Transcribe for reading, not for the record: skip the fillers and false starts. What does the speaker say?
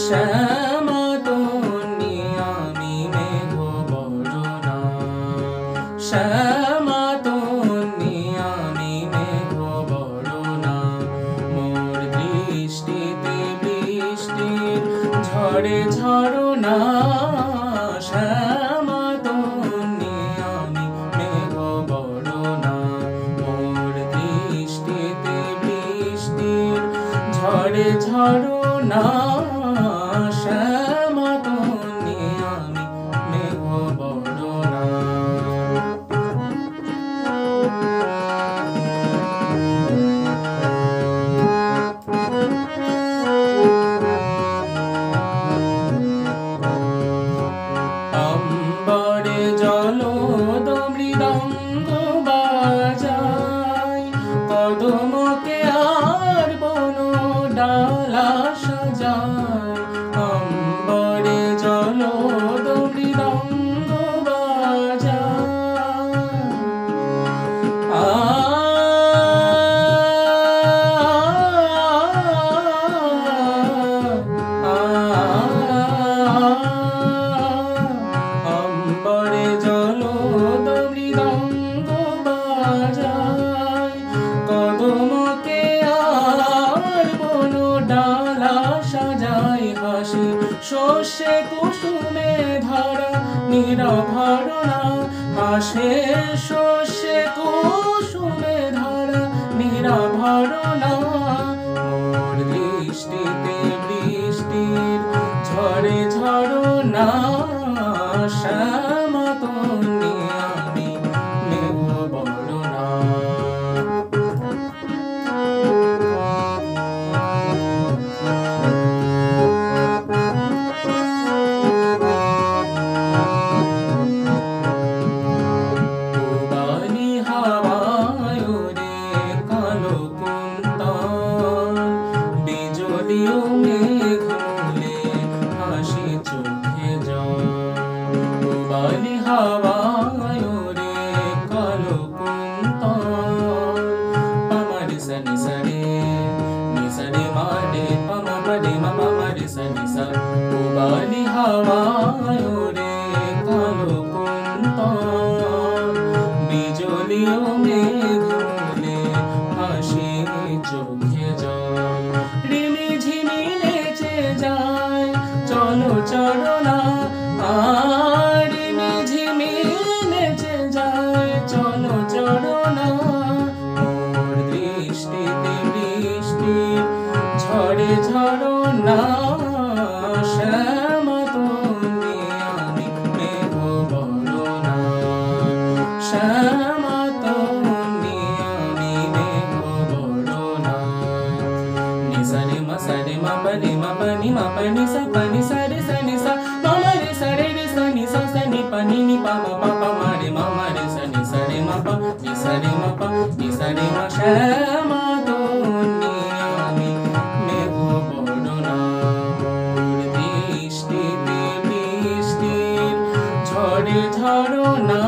শ্যামা তন্নি আমি মেঘ বরণা, শ্যামা তন্নি আমি মেঘ বরণা, মোর দৃষ্টিতে বৃষ্টির ঝড়ে ঝরনা। শ্যামা তন্নি আমি মেঘ বরণা, মোর দৃষ্টিতে বৃষ্টির ঝড়ে ঝরনা। শ্যামা তন্নি আমি মেঘ বরণা। অম্বরে জলদ মৃদঙ্গ বাজায়, কদমকে আর বন ডালা সাজায়। অম্বরে জলদ মৃদঙ্গ বাজায়, অম্বরে জলদ মৃদঙ্গ বাজায়, কদমকে আর বন ডালা সাজায়। হাসি শস্যে কুসুমে ধারা নিরাভরণা, হাসে শস্যে কুসুমে ধারা নিরাভরণা। মোর দৃষ্টিতে বৃষ্টির ঝড়ে ঝরনা। শ্যামা তন্নি আমি মেঘ বরণা। পূবালি হাওয়ায় ওরে কালো কুন্তল, বিজলিও মেঘ মূলে হাসি চোখে জল। পূবালি হাওয়ায় ওরে কালো কুন্তল, পামারি সা নি সা রে, নি সা রে মা রে, পামা মা রে মা মা মা রে সা নি সা। পূবালি হাওয়ায় ওরে কালো কুন্তল, বিজলিও মেঘ মূলে হাসি চোখে জল। রিমি ঝিমি নেচে যায় চলো চরণা, রিমি ঝিমি নেচে যায় চলো চরণা। মোর দৃষ্টিতে বৃষ্টির ঝড়ে ঝরনা। শ্যামা তন্নি আমি মেঘ বরণা, শ্যামা তন্নি আমি মেঘ বরণা। নি সা রে মা সা রে মা পা রে মা পা নি মা পা নি সা পা নি সা রে সা নি সা, মা মা রে সা রে রে সা নি সা সা নি পা নি পা মা পা পা মা রে সা নি সা রে মা পা নি সা রে মা পা নি সা রে মা। শ্যামা তন্নি আমি মেঘ বরণা, মোর দৃষ্টিতে বৃষ্টির ঝড়ে ঝরনা।